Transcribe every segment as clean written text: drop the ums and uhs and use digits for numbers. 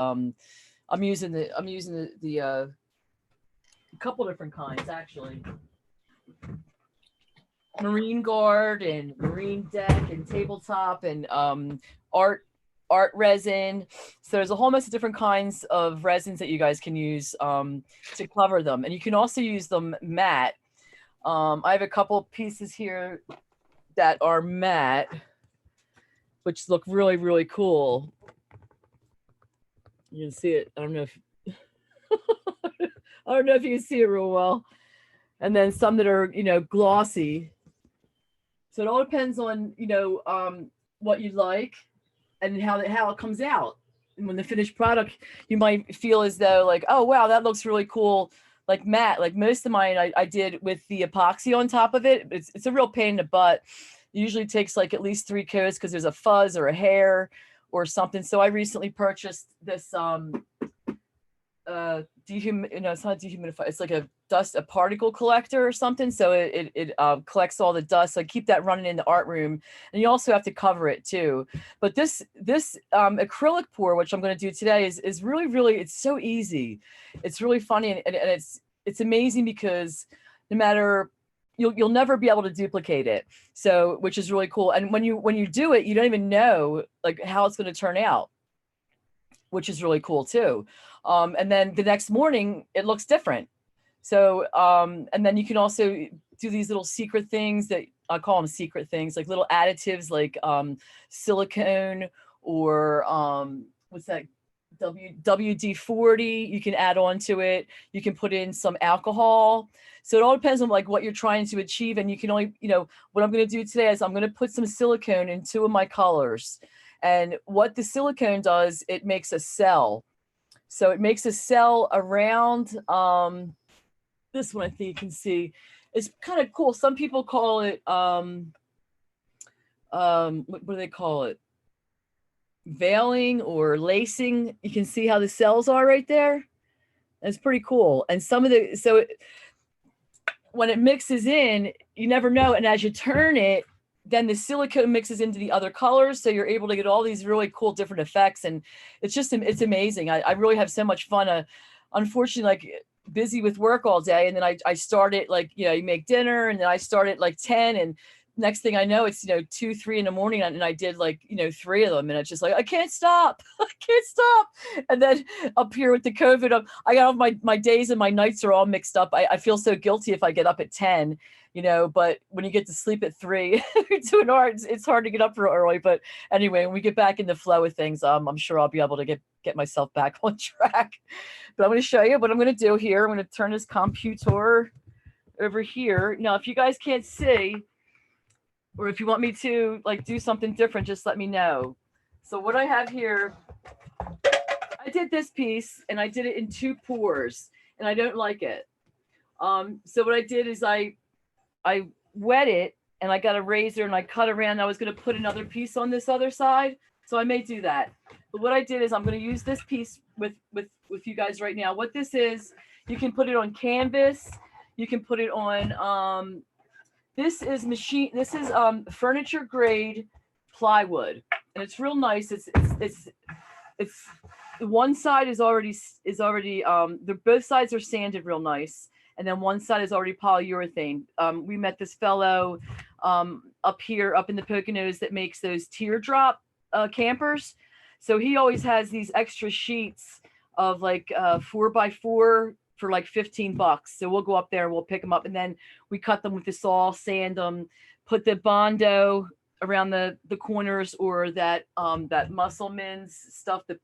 I'm using the couple different kinds actually. Marine Guard and Marine Deck and Tabletop and art resin. So there's a whole mess of different kinds of resins that you guys can use to cover them. And you can also use them matte. I have a couple pieces here that are matte, which look really, really cool. You can see it. I don't know if I don't know if you can see it real well. And then some that are, glossy. So it all depends on, what you like and how it comes out. And when the finished product, you might feel as though like, oh, wow, that looks really cool. Like matte, like most of mine, I did with the epoxy on top of it. It's a real pain in the butt. It usually takes like at least 3 coats because there's a fuzz or a hair or something. So I recently purchased this it's not dehumidifier. It's like a particle collector or something. So it collects all the dust. So I keep that running in the art room, and you also have to cover it too. But this acrylic pour, which I'm going to do today, is really, really, it's so easy. It's really funny, and it's amazing because no matter, you'll never be able to duplicate it. So, which is really cool. And when you do it, you don't even know like how it's going to turn out, which is really cool too. And then the next morning it looks different. So, and then you can also do these little secret things that I call them secret things, like little additives, like silicone or what's that? WD-40. You can add on to it. You can put in some alcohol. So it all depends on like what you're trying to achieve. And you can only, what I'm going to do today is I'm going to put some silicone in 2 of my colors. And what the silicone does, it makes a cell. So it makes a cell around this one. I think you can see. It's kind of cool. Some people call it what do they call it? Veiling or lacing. You can see how the cells are right there. It's pretty cool. And when it mixes in, you never know. And as you turn it, then the silicone mixes into the other colors. So you're able to get all these really cool different effects. And it's amazing. I really have so much fun. Unfortunately, like busy with work all day. And then I started like, you make dinner, and then I started like 10, and next thing I know, it's, 2, 3 in the morning, and I did like, 3 of them. And it's just like, I can't stop. I can't stop. And then up here with the COVID, I got all my days and my nights are all mixed up. I feel so guilty if I get up at 10, but when you get to sleep at 3 doing art, it's hard to get up real early. But anyway, when we get back in the flow of things, I'm sure I'll be able to get myself back on track. But I'm going to show you what I'm going to do here. I'm going to turn this computer over here. Now, if you guys can't see, or if you want me to like do something different, just let me know. So what I have here, I did this piece and I did it in 2 pours, and I don't like it. So what I did is I wet it, and I got a razor and I cut around. I was going to put another piece on this other side, so I may do that. But what I did is I'm going to use this piece with you guys right now. What this is, you can put it on canvas. You can put it on this is furniture grade plywood, and it's real nice. It's one side is already both sides are sanded real nice, and then one side is already polyurethane. We met this fellow up in the Poconos that makes those teardrop campers. So he always has these extra sheets of like 4x4 for like $15. So we'll go up there and we'll pick them up, and then we cut them with the saw, sand them, put the Bondo around the corners, or that Musselman's stuff, the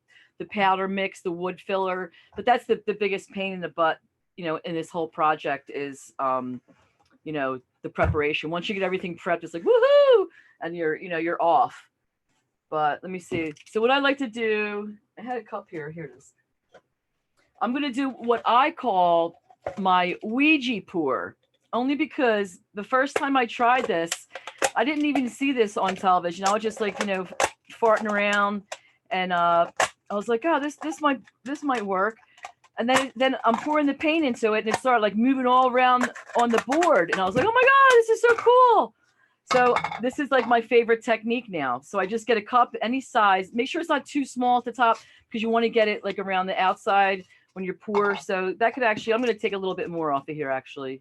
powder mix, the wood filler. But that's the biggest pain in the butt, in this whole project is, the preparation. Once you get everything prepped, it's like, woohoo, and you're off. But let me see. So what I like to do, I had a cup here. Here it is. I'm going to do what I call my Ouija pour, only because the first time I tried this, I didn't even see this on television. I was just like, farting around, and I was like, oh, this might work. And then I'm pouring the paint into it, and it started like moving all around on the board, and I was like, oh my God, this is so cool. So this is like my favorite technique now. So I just get a cup, any size. Make sure it's not too small at the top because you want to get it like around the outside when you pour. So that could actually, I'm going to take a little bit more off of here actually.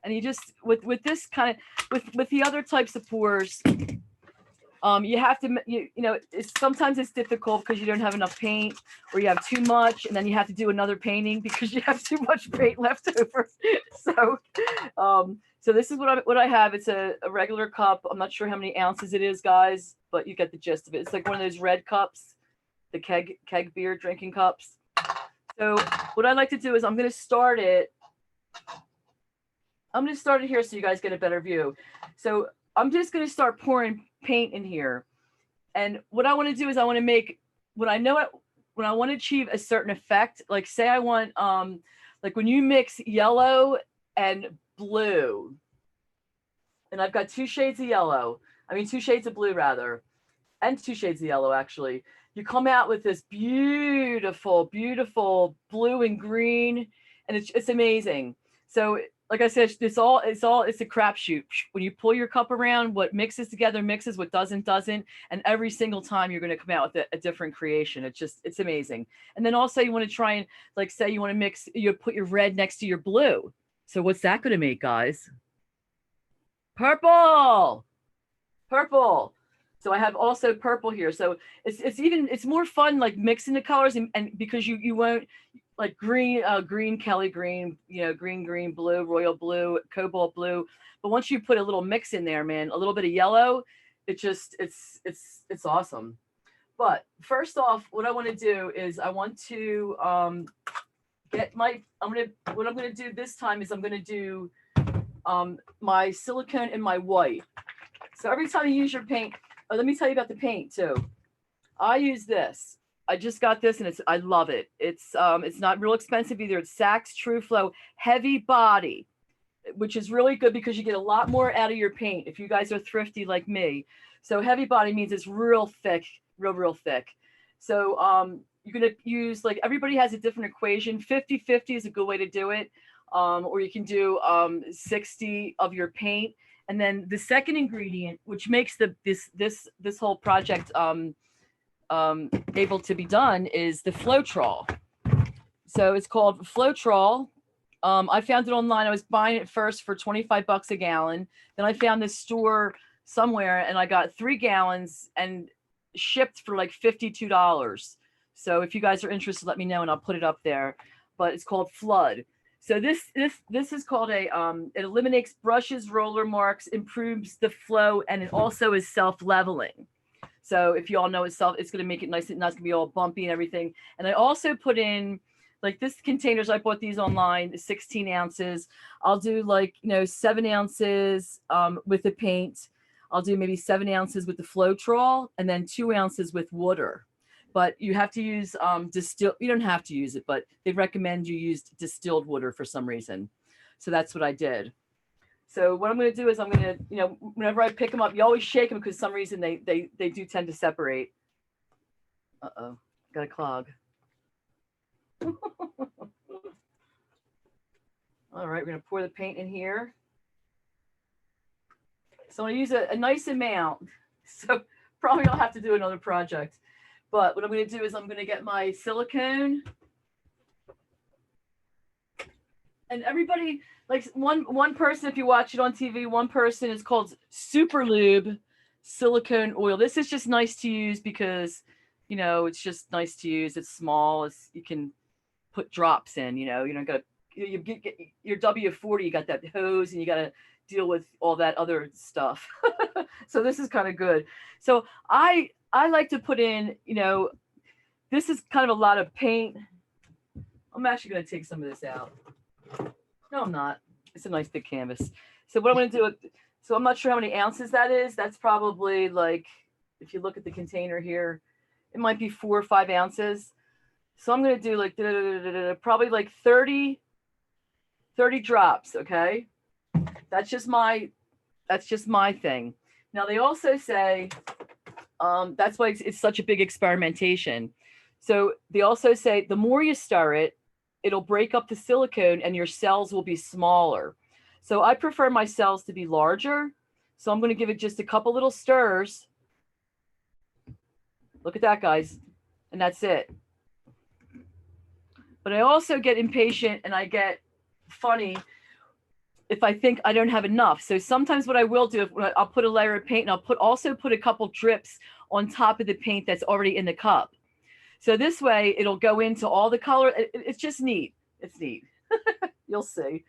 And you just, with this kind of, with the other types of pours, you have to, you know, sometimes it's difficult because you don't have enough paint or you have too much, and then you have to do another painting because you have too much paint left over. So this is what I have. It's a regular cup. I'm not sure how many ounces it is, guys, but you get the gist of it. It's like one of those red cups, the keg beer drinking cups. So what I like to do is I'm going to start it here so you guys get a better view. So I'm just going to start pouring paint in here. And what I want to do is I want to make, when I want to achieve a certain effect, like say I want, like when you mix yellow and blue, and I've got 2 shades of yellow, 2 shades of blue rather, and 2 shades of yellow actually, you come out with this beautiful, beautiful blue and green, and it's amazing. So like I said, it's a crapshoot. When you pull your cup around, what mixes together mixes, what doesn't. And every single time you're going to come out with a different creation. It's amazing. And then also you want to try and, like, say you want to mix, you put your red next to your blue. So what's that going to make, guys? Purple. So I have also purple here. So it's more fun, like mixing the colors, and because you won't, like green, Kelly green, green, blue, royal blue, cobalt blue. But once you put a little mix in there, man, a little bit of yellow, it's awesome. But first off, what I want to do is I want to what I'm going to do this time is I'm going to do my silicone and my white. So every time you use your paint, let me tell you about the paint too. I use this. I just got this and I love it. It's not real expensive either. It's Saks True Flow Heavy Body, which is really good because you get a lot more out of your paint if you guys are thrifty like me. So heavy body means it's real thick, real thick. So you're going to use, like, everybody has a different equation. 50-50 is a good way to do it. Or you can do 60 of your paint. And then the second ingredient, which makes this whole project able to be done, is the Floetrol. So it's called Floetrol. I found it online. I was buying it first for $25 a gallon. Then I found this store somewhere and I got 3 gallons and shipped for like $52. So if you guys are interested, let me know and I'll put it up there. But it's called Flood. So this is called it eliminates brushes, roller marks, improves the flow, and it also is self-leveling. So if you all know it's going to make it nice and not going to be all bumpy and everything. And I also put in, like, this containers, I bought these online, 16 ounces. I'll do 7 ounces with the paint. I'll do maybe 7 ounces with the Floetrol and then 2 ounces with water. But you have to use distilled. You don't have to use it, but they recommend you use distilled water for some reason. So that's what I did. So what I'm going to do is I'm going to, whenever I pick them up, you always shake them because for some reason they do tend to separate. Uh-oh, got a clog. All right, we're going to pour the paint in here. So I'm going to use a nice amount. So probably I'll have to do another project. But what I'm going to do is I'm going to get my silicone. And everybody, like one person, if you watch it on TV, one person is called Super Lube silicone oil. This is just nice to use because, it's just nice to use. It's small. You can put drops in, you don't got to, you get your W40, you got that hose and you got to deal with all that other stuff. So this is kind of good. So I like to put in, this is kind of a lot of paint. I'm actually going to take some of this out. No, I'm not. It's a nice big canvas. So what I'm going to do, so I'm not sure how many ounces that is. That's probably, like, if you look at the container here, it might be 4 or 5 ounces. So I'm going to do like probably like 30 drops. Okay. That's just my thing. Now they also say, that's why it's such a big experimentation. So they also say the more you stir it, it'll break up the silicone and your cells will be smaller. So I prefer my cells to be larger. So I'm going to give it just a couple little stirs. Look at that, guys. And that's it. But I also get impatient and I get funny if I think I don't have enough. So sometimes what I will do, I'll put a layer of paint and I'll also put a couple drips on top of the paint that's already in the cup. So this way it'll go into all the color. It's just neat. It's neat. You'll see.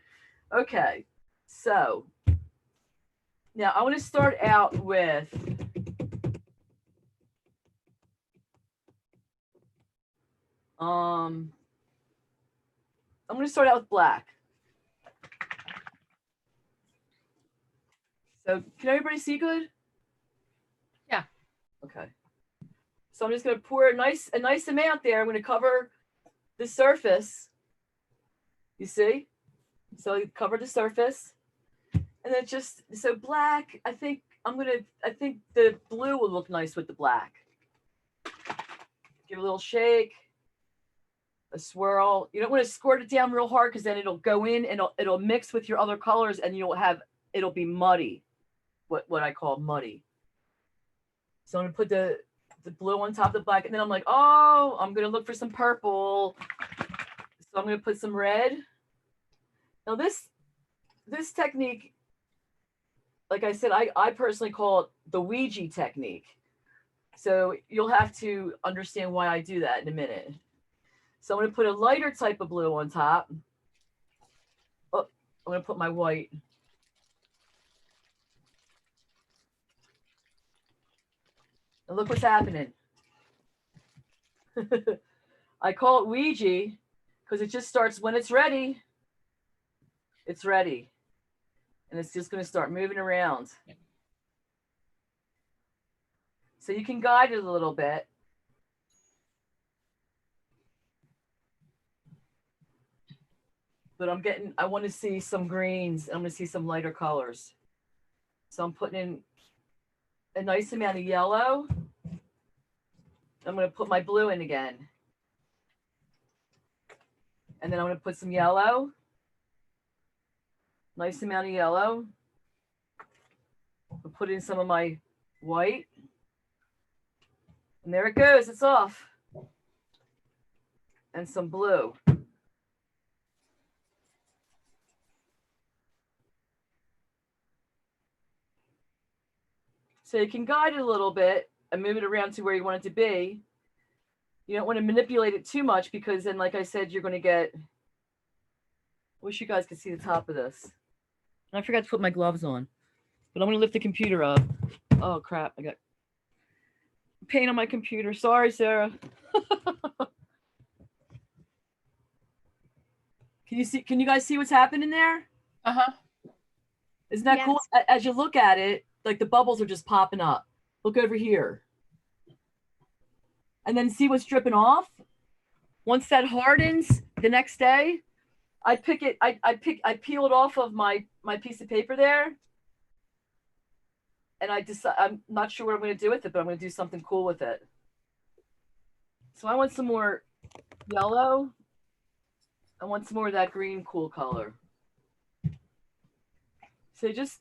Okay. So now I want to start out with I'm going to start out with black. So can everybody see good? Yeah. Okay. So I'm just going to pour a nice amount there. I'm going to cover the surface. You see? So you cover the surface. And then just, so black, I think the blue will look nice with the black. Give it a little shake, a swirl. You don't want to squirt it down real hard because then it'll go in and it'll mix with your other colors and it'll be muddy. What I call muddy. So I'm gonna put the blue on top of the black, and then I'm like, oh, I'm gonna look for some purple. So I'm gonna put some red. Now this technique, like I said, I personally call it the Ouija technique. So you'll have to understand why I do that in a minute. So I'm gonna put a lighter type of blue on top. Oh, I'm gonna put my white. And look what's happening. I call it Ouija because it just starts when it's ready. It's ready. And it's just going to start moving around. So you can guide it a little bit. But I want to see some greens. I'm going to see some lighter colors. So I'm putting in a nice amount of yellow. I'm going to put my blue in again. And then I'm going to put some yellow. Nice amount of yellow. I'll put in some of my white. And there it goes. It's off. And some blue. So you can guide it a little bit and move it around to where you want it to be. You don't want to manipulate it too much because then, like I said, you're going to get, I wish you guys could see the top of this. I forgot to put my gloves on, but I'm going to lift the computer up. Oh, crap. I got paint on my computer. Sorry, Sarah. Can you guys see what's happening there? Uh-huh. Isn't that cool? As you look at it, like the bubbles are just popping up. Look over here. And then see what's dripping off. Once that hardens the next day, I peel it off of my piece of paper there. And I'm not sure what I'm going to do with it, but I'm going to do something cool with it. So I want some more yellow. I want some more of that green cool color. So you just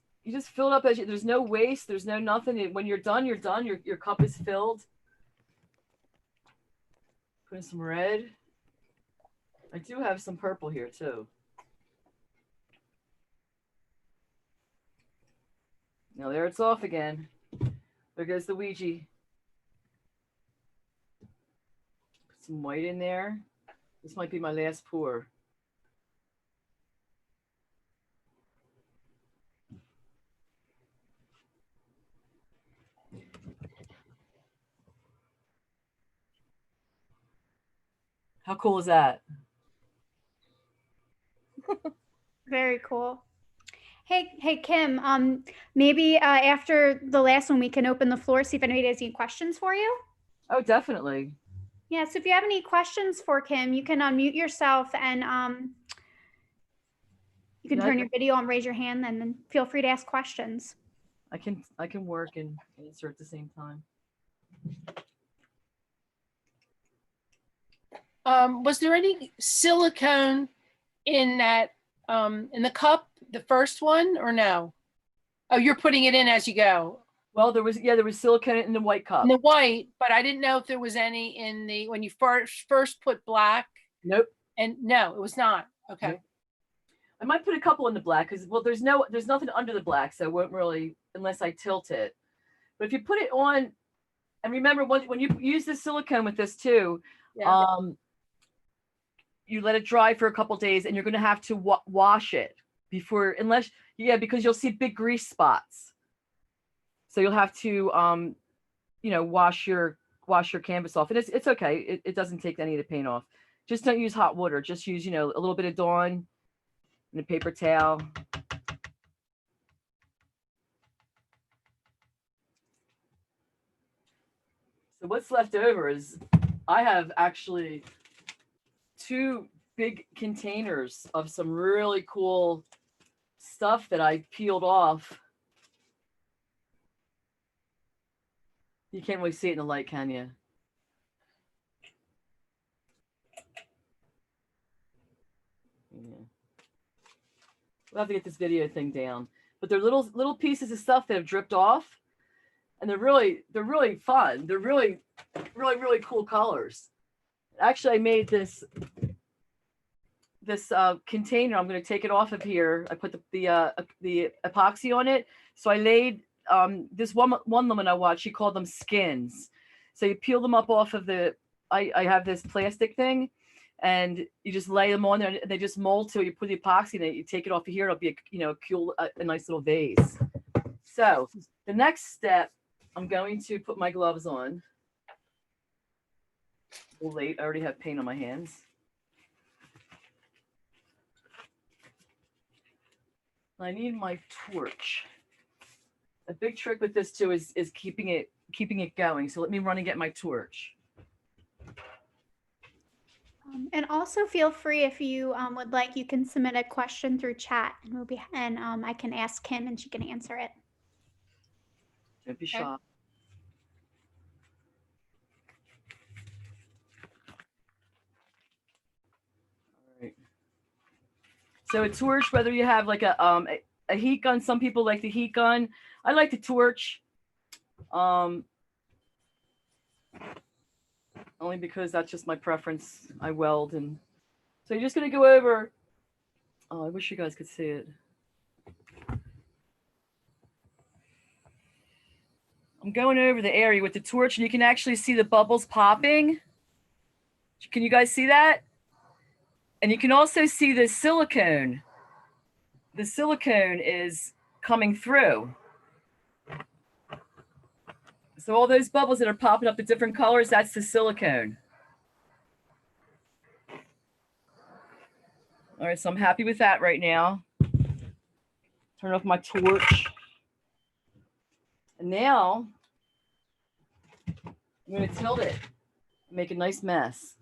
fill it up there's no waste, there's no nothing. When you're done, you're done. Your cup is filled. Put in some red. I do have some purple here too. Now there it's off again. There goes the Ouija. Put some white in there. This might be my last pour. How cool is that? Very cool. Hey, Kim, maybe after the last one, we can open the floor, see if anybody has any questions for you. Oh, definitely. Yeah, so if you have any questions for Kim, you can unmute yourself and you can turn your video on, raise your hand, and then feel free to ask questions. I can work and answer at the same time. Was there any silicone in that in the cup, the first one, or no? Oh, you're putting it in as you go. Well, there was silicone in the white cup. In the white, but I didn't know if there was any in the, when you first put black. Nope. And no, it was not. Okay. Nope. I might put a couple in the black because, well, there's nothing under the black, so it won't really, unless I tilt it. But if you put it on, and remember when you use the silicone with this too, Yeah. you let it dry for a couple days, and you're going to have to wash it before, because you'll see big grease spots. So you'll have to, wash your canvas off, and it's okay. It doesn't take any of the paint off. Just don't use hot water. Just use, a little bit of Dawn and a paper towel. So what's left over is, I have actually 2 big containers of some really cool stuff that I peeled off. You can't really see it in the light, can you? Yeah. We'll have to get this video thing down. But they're little pieces of stuff that have dripped off, and they're really fun. They're really cool colors. Actually, I made this container. I'm going to take it off of here. I put the epoxy on it. So I laid this one woman I watched. She called them skins. So you peel them up off of I have this plastic thing, and you just lay them on there, and they just mold till you put the epoxy in it. You take it off of here. It'll be a nice little vase. So the next step, I'm going to put my gloves on. A little late. I already have paint on my hands. I need my torch. A big trick with this too is keeping it going. So let me run and get my torch. And also feel free, if you would like, you can submit a question through chat, and I can ask Kim and she can answer it. Don't be shy. So a torch, whether you have like a heat gun, some people like the heat gun. I like the torch, only because that's just my preference. I weld, and so you're just gonna go over. Oh, I wish you guys could see it. I'm going over the area with the torch, and you can actually see the bubbles popping. Can you guys see that? And you can also see the silicone. The silicone is coming through. So all those bubbles that are popping up the different colors, that's the silicone. All right, so I'm happy with that right now. Turn off my torch. And now I'm going to tilt it, make a nice mess.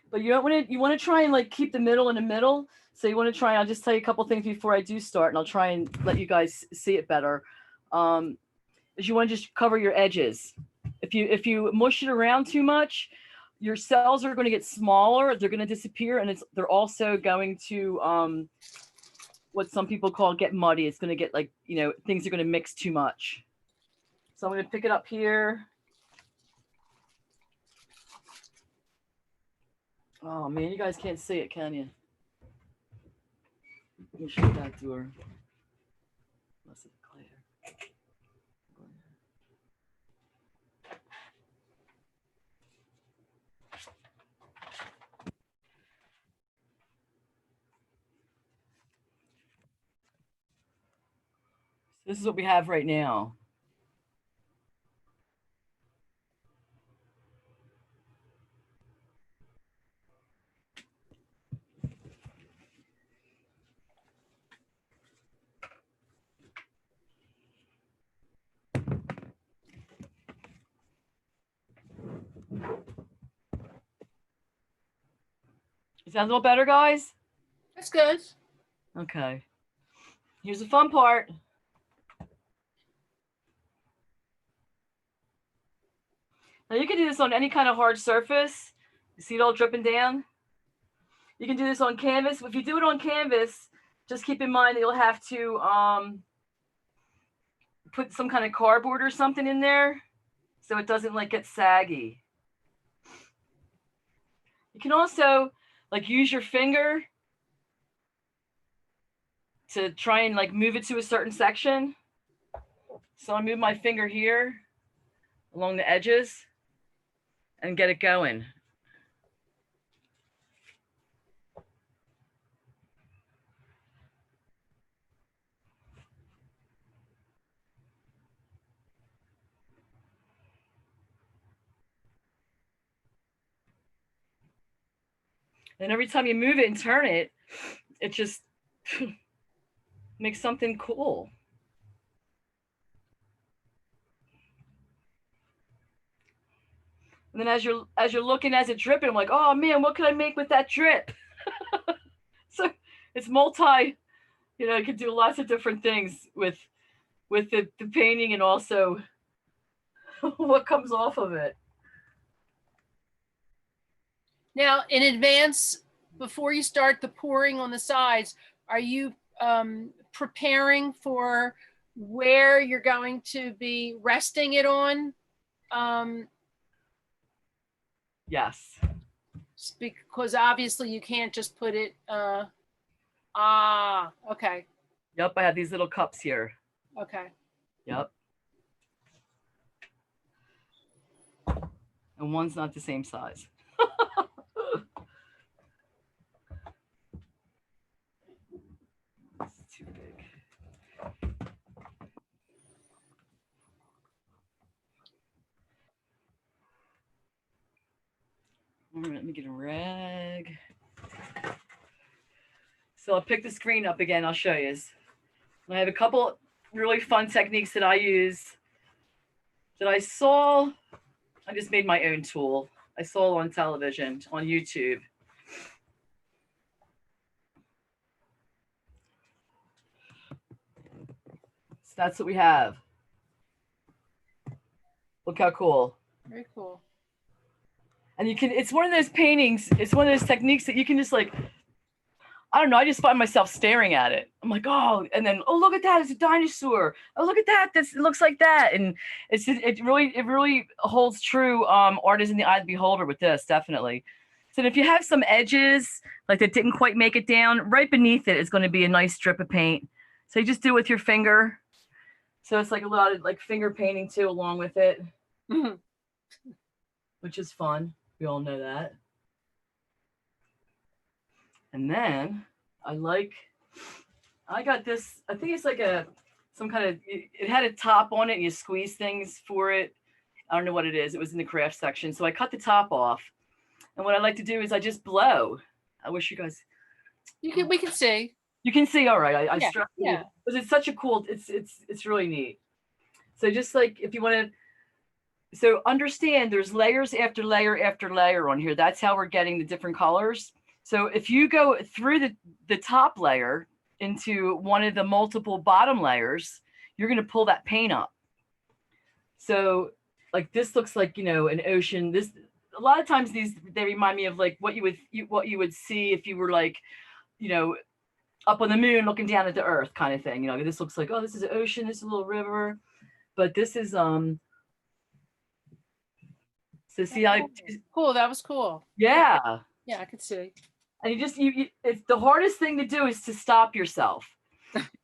But you want to try and like keep the middle in the middle. So you want to try, I'll just tell you a couple things before I do start, and I'll try and let you guys see it better. Is you want to just cover your edges. If you mush it around too much, your cells are going to get smaller, they're going to disappear, and they're also going to what some people call get muddy. It's going to get like, things are going to mix too much. So I'm going to pick it up here. Oh man, you guys can't see it, can you? Let me shut that door. Unless it's clear. This is what we have right now. Is that a little better, guys? That's good. Okay. Here's the fun part. Now you can do this on any kind of hard surface. You see it all dripping down? You can do this on canvas. If you do it on canvas, just keep in mind that you'll have to put some kind of cardboard or something in there so it doesn't like get saggy. You can also like use your finger to try and like move it to a certain section. So I move my finger here along the edges and get it going. And every time you move it and turn it, it just makes something cool. And then as you're looking as it's dripping, I'm like, oh man, what could I make with that drip? So it's multi, you can do lots of different things with the painting and also what comes off of it. Now, in advance, before you start the pouring on the sides, are you preparing for where you're going to be resting it on? Yes. Because obviously you can't just put it, okay. Yep, I have these little cups here. Okay. Yep. And one's not the same size. It's too big. All right, let me get a rag. So I'll pick the screen up again. I'll show you. I have a couple really fun techniques that I use that I saw. I just made my own tool. I saw on television, on YouTube. So that's what we have. Look how cool. Very cool. And it's one of those paintings, it's one of those techniques that you can just like, I don't know, I just find myself staring at it. I'm like, oh, and then, oh, look at that, it's a dinosaur. Oh, look at that, it looks like that. And it really holds true. Art is in the eye of the beholder with this, definitely. So if you have some edges, like that didn't quite make it down, right beneath it is going to be a nice strip of paint. So you just do it with your finger. So it's like a lot of like finger painting too, along with it, which is fun. We all know that. And then I got this, I think it's like some kind of, it had a top on it and you squeeze things for it. I don't know what it is. It was in the craft section. So I cut the top off. And what I like to do is I just blow. I wish you guys. We can see. You can see, all right. I Yeah, struck yeah. it because it's such a cool, it's really neat. So just like if you want to, so understand there's layers after layer after layer on here. That's how we're getting the different colors. So if you go through the top layer into one of the multiple bottom layers, you're going to pull that paint up. So like this looks like, an ocean. This, a lot of times they remind me of like what you would see if you were like, up on the moon looking down at the earth kind of thing. This looks like, oh, this is an ocean, this is a little river. But this is so see how cool. That was cool. Yeah. Yeah, I could see. And it's the hardest thing to do is to stop yourself.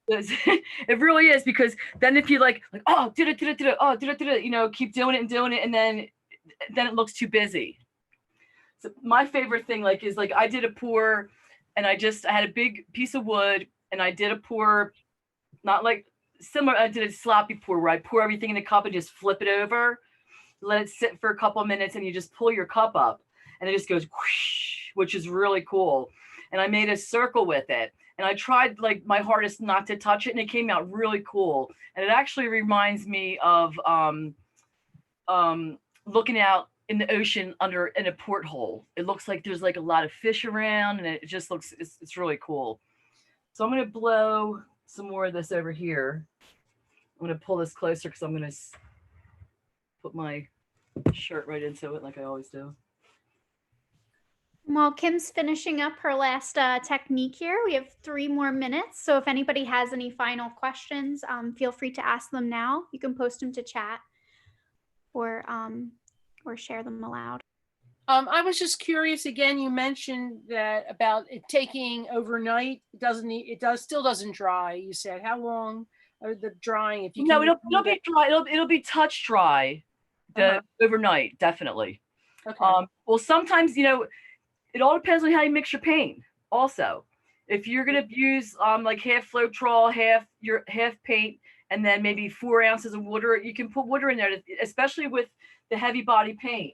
It really is, because then if you like oh, did it, oh, did it, keep doing it, and then it looks too busy. So my favorite thing is I did a pour, and I had a big piece of wood, and I did a pour, not like similar. I did a sloppy pour where I pour everything in the cup and just flip it over, let it sit for a couple of minutes, and you just pull your cup up, and it just goes whoosh, which is really cool. And I made a circle with it, and I tried my hardest not to touch it, and it came out really cool. And it actually reminds me of looking out in the ocean in a porthole. It looks like there's a lot of fish around, and it just looks, it's really cool. So I'm going to blow some more of this over here. I'm going to pull this closer because I'm going to put my shirt right into it like I always do. While Kim's finishing up her last technique here, we have 3 more minutes. So if anybody has any final questions, feel free to ask them now. You can post them to chat or share them aloud. I was just curious, again, you mentioned that about it taking overnight. It still doesn't dry. You said, how long are the drying? If you No, can it'll be dry. It'll be touch dry overnight, definitely. Okay. Well, sometimes, it all depends on how you mix your paint also. If you're going to use like half Floetrol, half paint, and then maybe 4 ounces of water, you can put water in there, especially with the heavy body paint.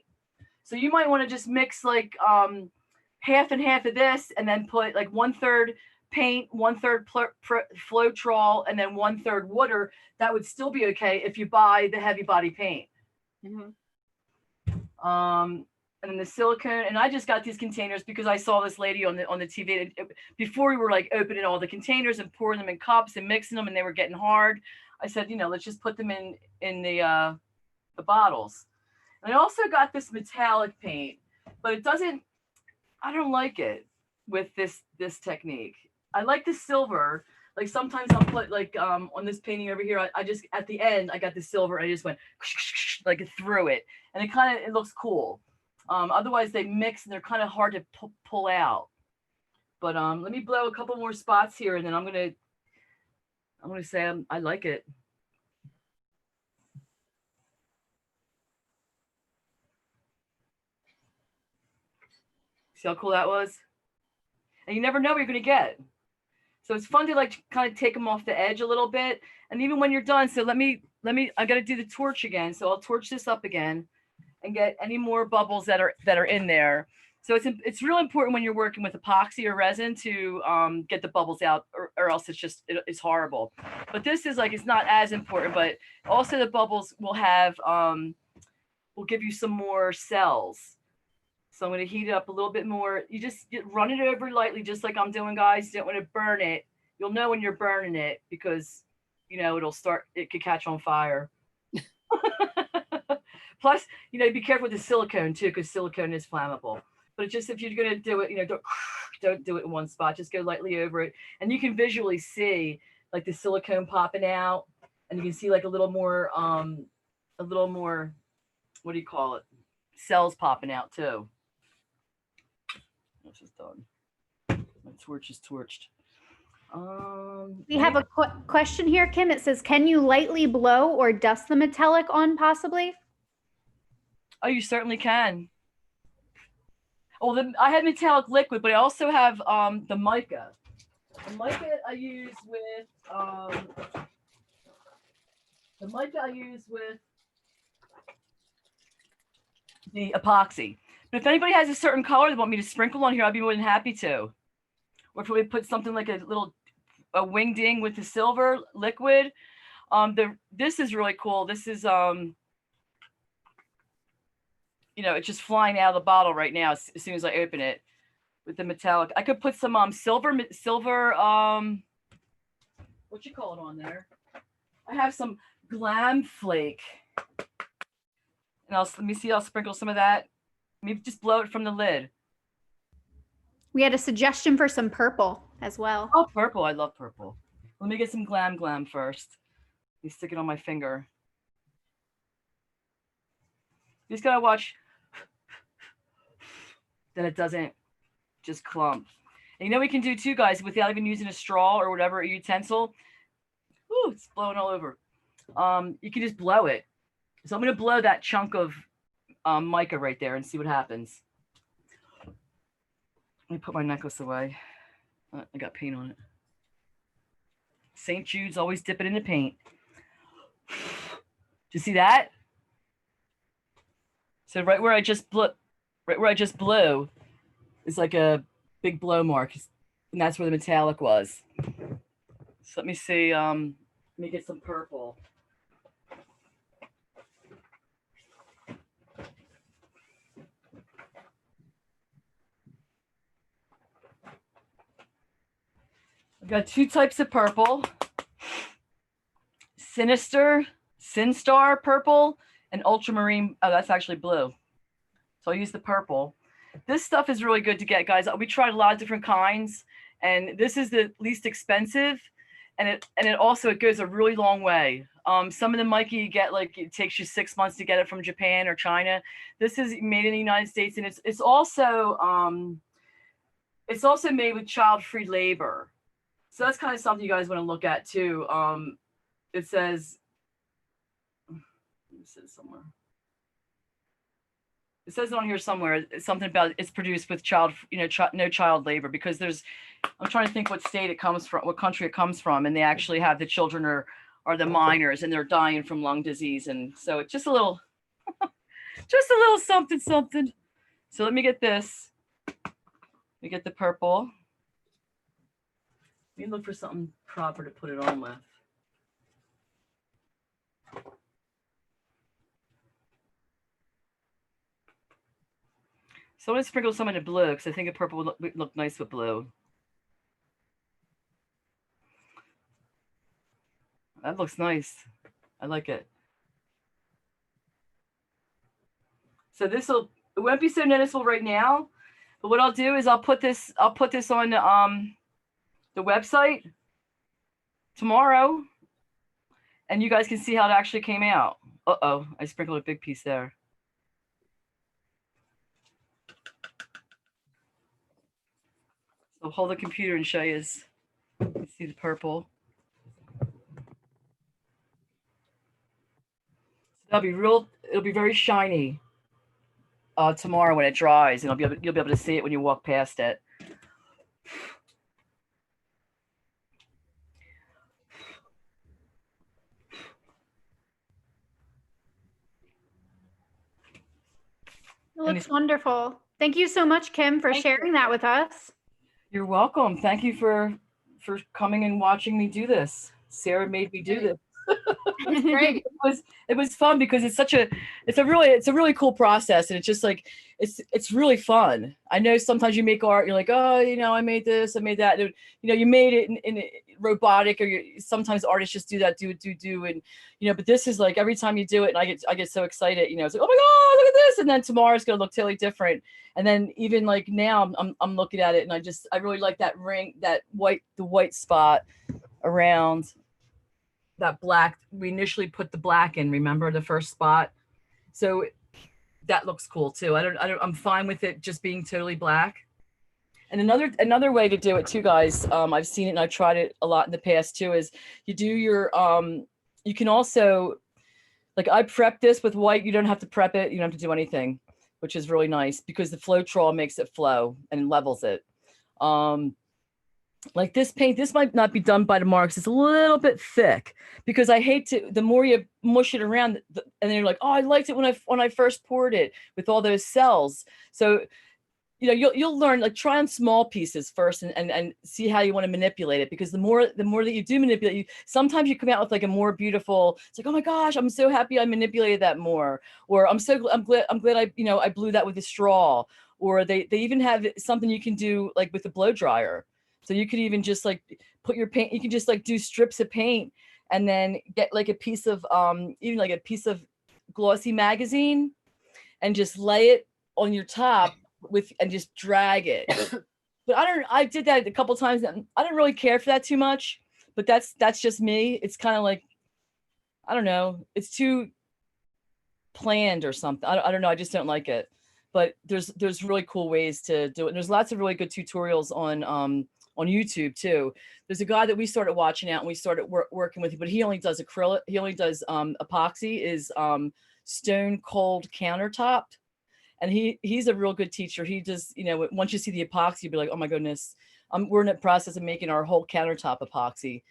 So you might want to just mix like half and half of this, and then put like 1/3 paint, 1/3 Floetrol, and then 1/3 water. That would still be okay if you buy the heavy body paint. Mm-hmm. And then the silicone, and I just got these containers because I saw this lady on the TV. Before we were like opening all the containers and pouring them in cups and mixing them, and they were getting hard. I said, let's just put them in the bottles. And I also got this metallic paint, but I don't like it with this technique. I like the silver. Like sometimes I'll put like on this painting over here, I just at the end I got the silver and I just went like through it, and it looks cool. Otherwise they mix and they're kind of hard to pull out. But let me blow a couple more spots here, and then I'm gonna say I like it. See how cool that was? And you never know what you're gonna get. So it's fun to like kind of take them off the edge a little bit. And even when you're done, so let me, I got to do the torch again. So I'll torch this up again and get any more bubbles that are in there. So it's real important when you're working with epoxy or resin to get the bubbles out, or else it's horrible. But this is like, it's not as important, but also the bubbles will give you some more cells. So I'm going to heat it up a little bit more. You just run it over lightly, just like I'm doing, guys. You don't want to burn it. You'll know when you're burning it because, it could catch on fire. Plus, be careful with the silicone too, because silicone is flammable. But if you're going to do it, don't do it in one spot. Just go lightly over it. And you can visually see like the silicone popping out, and you can see like a little more, what do you call it? Cells popping out too. This is done. My torch is torched. We have a question here, Kim. It says, can you lightly blow or dust the metallic on possibly? Oh, you certainly can. Oh, I had metallic liquid, but I also have the mica. The mica I use with the epoxy. But if anybody has a certain color they want me to sprinkle on here, I'd be more than happy to. Or if we put something like a wing ding with the silver liquid. This is really cool. This is it's just flying out of the bottle right now as soon as I open it with the metallic. I could put some silver what you call it on there. I have some glam flake. And let me see, I'll sprinkle some of that. Maybe just blow it from the lid. We had a suggestion for some purple as well. Oh, purple. I love purple. Let me get some glam first. Let me stick it on my finger. You just gotta watch that it doesn't just clump. And what we can do too, guys, without even using a straw or whatever, a utensil. Ooh, it's blowing all over. You can just blow it. So I'm gonna blow that chunk of mica right there and see what happens. Let me put my necklace away. I got paint on it. St. Jude's, always dip it in the paint. Do you see that? So right where I just blew is like a big blow mark, and that's where the metallic was. So let me see. Let me get some purple. I've got 2 types of purple. Sinstar purple, and ultramarine. Oh, that's actually blue. So I'll use the purple. this stuff is really good to get, guys. We tried a lot of different kinds, and this is the least expensive, and it also, it goes a really long way. Some of the mica you get, like, it takes you 6 months to get it from Japan or China. This is made in the United States, and it's also made with child-free labor. So that's kind of something you guys want to look at too. It says, somewhere. It says on here somewhere, something about it's produced with no child labor, because there's, I'm trying to think what state it comes from, what country it comes from, and they actually have the children are the minors, and they're dying from lung disease, and so it's just a little, just a little something. So let me get this. We get the purple. Let me look for something proper to put it on with. So I'm going to sprinkle some in the blue, because I think a purple would look nice with blue. That looks nice. I like it. So it won't be so noticeable right now, but what I'll do is I'll put this on the website tomorrow, and you guys can see how it actually came out. Uh-oh, I sprinkled a big piece there. So I'll hold the computer and show you. See the purple. That'll be it'll be very shiny tomorrow when it dries, and you'll be able to see it when you walk past it. It looks wonderful. Thank you so much, Kim, for sharing that with us. You're welcome. Thank you for coming and watching me do this. Sarah made me do this. It's great. It was fun, because it's a really cool process, and it's just like it's really fun. I know sometimes you make art, you're like, oh, I made this, I made that, and, you made it in robotic, or sometimes artists just do that, and but this is like every time you do it, and I get so excited, it's like, oh my god, look at this, and then tomorrow's gonna look totally different, and then even like now I'm looking at it, and I really like that ring, the white spot around that black. We initially put the black in, remember, the first spot, so that looks cool too. I'm fine with it just being totally black. And another way to do it too, guys, I've seen it and I've tried it a lot in the past too, is you do your you can also, like, I prep this with white. You don't have to prep it, you don't have to do anything, which is really nice, because the Floetrol makes it flow and levels it. Like this paint, this might not be done by tomorrow because it's a little bit thick, because I hate to, the more you mush it around, and then you're like, oh, I liked it when I first poured it with all those cells. So, you'll learn, like, try on small pieces first and see how you want to manipulate it, because the more that you do manipulate, sometimes you come out with like a more beautiful, it's like, oh my gosh, I'm so happy I manipulated that more, or I'm glad I blew that with a straw, or they even have something you can do like with a blow dryer. So you could even just like put your paint, you can just like do strips of paint, and then get like a piece of even like a piece of glossy magazine, and just lay it on your top and just drag it. But I did that a couple times, and I didn't really care for that too much, but that's just me. It's kind of like, I don't know, it's too planned or something. I don't know, I just don't like it. But there's really cool ways to do it. And there's lots of really good tutorials on YouTube too. There's a guy that we started watching out, and we started working with him, but he only does acrylic. He only does epoxy, is stone cold countertop. And he's a real good teacher. He just, once you see the epoxy, you'll be like, oh my goodness. We're in the process of making our whole countertop epoxy.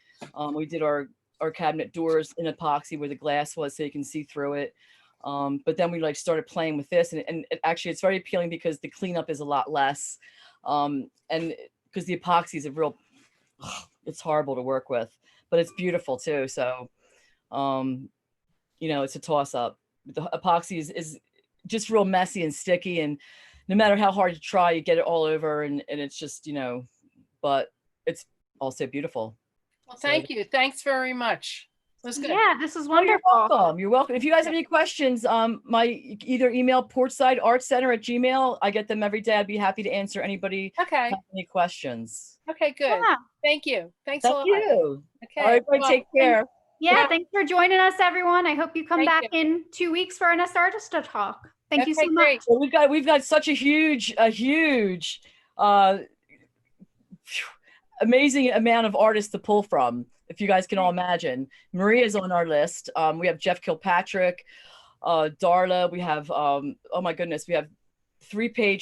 We did our cabinet doors in epoxy where the glass was, so you can see through it. But then we like started playing with this, and actually it's very appealing because the cleanup is a lot less. And because the epoxy is it's horrible to work with, but it's beautiful too. So, it's a toss up. The epoxy is just real messy and sticky, and no matter how hard you try, you get it all over, and it's just, but it's also beautiful. Well, thank you. Thanks very much. It was good. Yeah, this was Oh, you're wonderful. welcome. You're welcome. If you guys have any questions, my either email portsideartscenter@gmail. I get them every day. I'd be happy to answer anybody Okay. have any questions. Okay, good. Yeah. Thank you. Thanks a Thank lot. you. Okay. All right, everybody, Well, take care. Yeah, Yeah. thanks for joining us, everyone. I hope you come Thank back in 2 weeks for our next artist talk. Thank you so Okay, much. great. Well, we've got such a huge amazing amount of artists to pull from, if you guys can all imagine. Maria's on our list. We have Jeff Kilpatrick, Darla. We have oh my goodness, we have 3-page